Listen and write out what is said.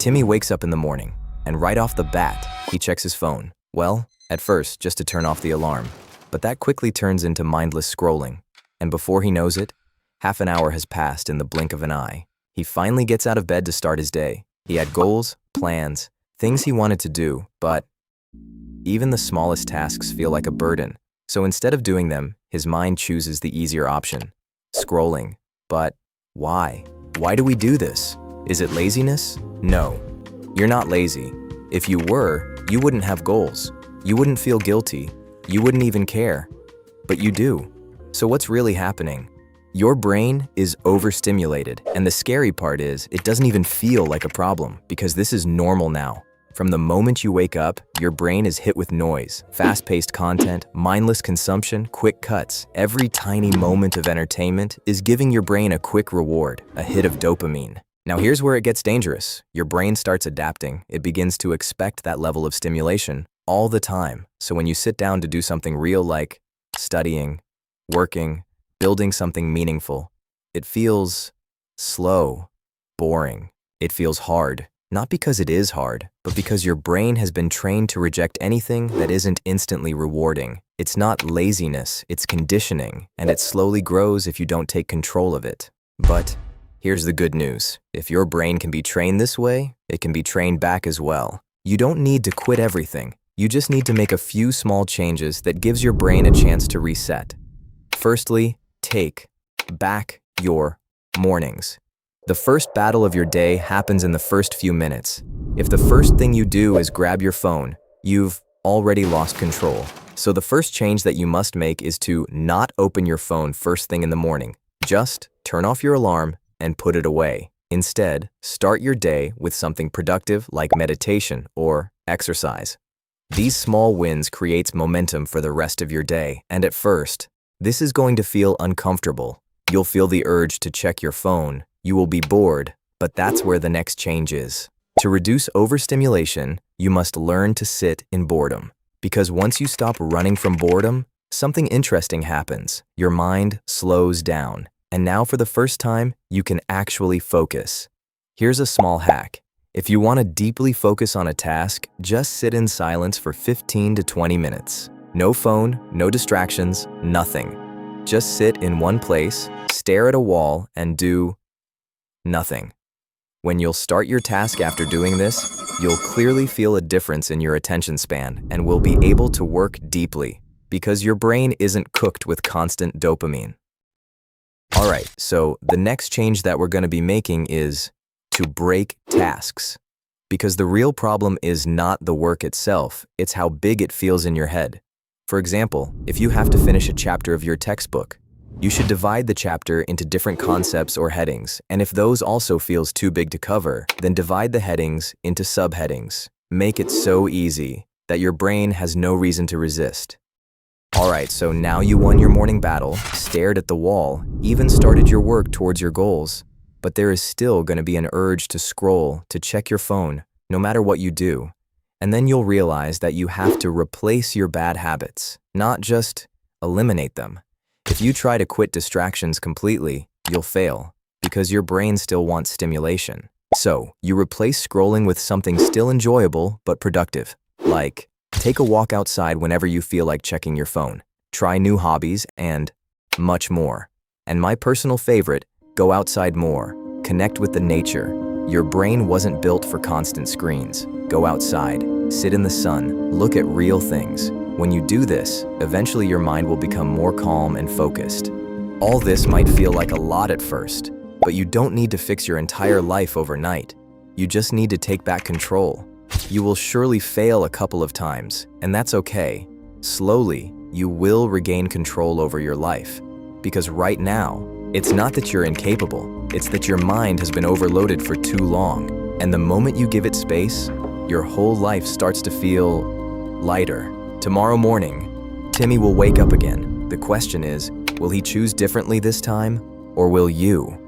Timmy wakes up in the morning, and right off the bat, he checks his phone. Well, at first, just to turn off the alarm. But that quickly turns into mindless scrolling. And before he knows it, half an hour has passed in the blink of an eye. He finally gets out of bed to start his day. He had goals, plans, things he wanted to do, but even the smallest tasks feel like a burden. So instead of doing them, his mind chooses the easier option, scrolling. But why? Why do we do this? Is it laziness? No, you're not lazy. If you were, you wouldn't have goals. You wouldn't feel guilty. You wouldn't even care. But you do. So what's really happening? Your brain is overstimulated, and the scary part is it doesn't even feel like a problem because this is normal now. From the moment you wake up, your brain is hit with noise, fast-paced content, mindless consumption, quick cuts. Every tiny moment of entertainment is giving your brain a quick reward, a hit of dopamine. Now here's where it gets dangerous. Your brain starts adapting. It begins to expect that level of stimulation all the time. So when you sit down to do something real like studying, working, building something meaningful, it feels slow, boring. It feels hard. Not because it is hard, but because your brain has been trained to reject anything that isn't instantly rewarding. It's not laziness, it's conditioning, and it slowly grows if you don't take control of it. But here's the good news. If your brain can be trained this way, it can be trained back as well. You don't need to quit everything. You just need to make a few small changes that gives your brain a chance to reset. Firstly, take back your mornings. The first battle of your day happens in the first few minutes. If the first thing you do is grab your phone, you've already lost control. So the first change that you must make is to not open your phone first thing in the morning. Just turn off your alarm and put it away. Instead, start your day with something productive like meditation or exercise. These small wins creates momentum for the rest of your day, and at first, this is going to feel uncomfortable. You'll feel the urge to check your phone. You will be bored, but that's where the next change is. To reduce overstimulation, you must learn to sit in boredom. Because once you stop running from boredom, something interesting happens. Your mind slows down. And now for the first time, you can actually focus. Here's a small hack. If you want to deeply focus on a task, just sit in silence for 15 to 20 minutes. No phone, no distractions, nothing. Just sit in one place, stare at a wall, and do nothing. When you'll start your task after doing this, you'll clearly feel a difference in your attention span and will be able to work deeply because your brain isn't cooked with constant dopamine. Alright, so the next change that we're going to be making is to break tasks. Because the real problem is not the work itself, it's how big it feels in your head. For example, if you have to finish a chapter of your textbook, you should divide the chapter into different concepts or headings, and if those also feels too big to cover, then divide the headings into subheadings. Make it so easy that your brain has no reason to resist. Alright, so now you won your morning battle, stared at the wall, even started your work towards your goals, but there is still going to be an urge to scroll, to check your phone, no matter what you do. And then you'll realize that you have to replace your bad habits, not just eliminate them. If you try to quit distractions completely, you'll fail, because your brain still wants stimulation. So, you replace scrolling with something still enjoyable but productive, like take a walk outside whenever you feel like checking your phone, try new hobbies, and much more. And my personal favorite, go outside more, connect with the nature. Your brain wasn't built for constant screens. Go outside, sit in the sun, look at real things. When you do this, eventually your mind will become more calm and focused. All this might feel like a lot at first, but you don't need to fix your entire life overnight. You just need to take back control. You will surely fail a couple of times, and that's okay. Slowly, you will regain control over your life. Because right now, it's not that you're incapable, it's that your mind has been overloaded for too long. And the moment you give it space, your whole life starts to feel lighter. Tomorrow morning, Timmy will wake up again. The question is, will he choose differently this time, or will you?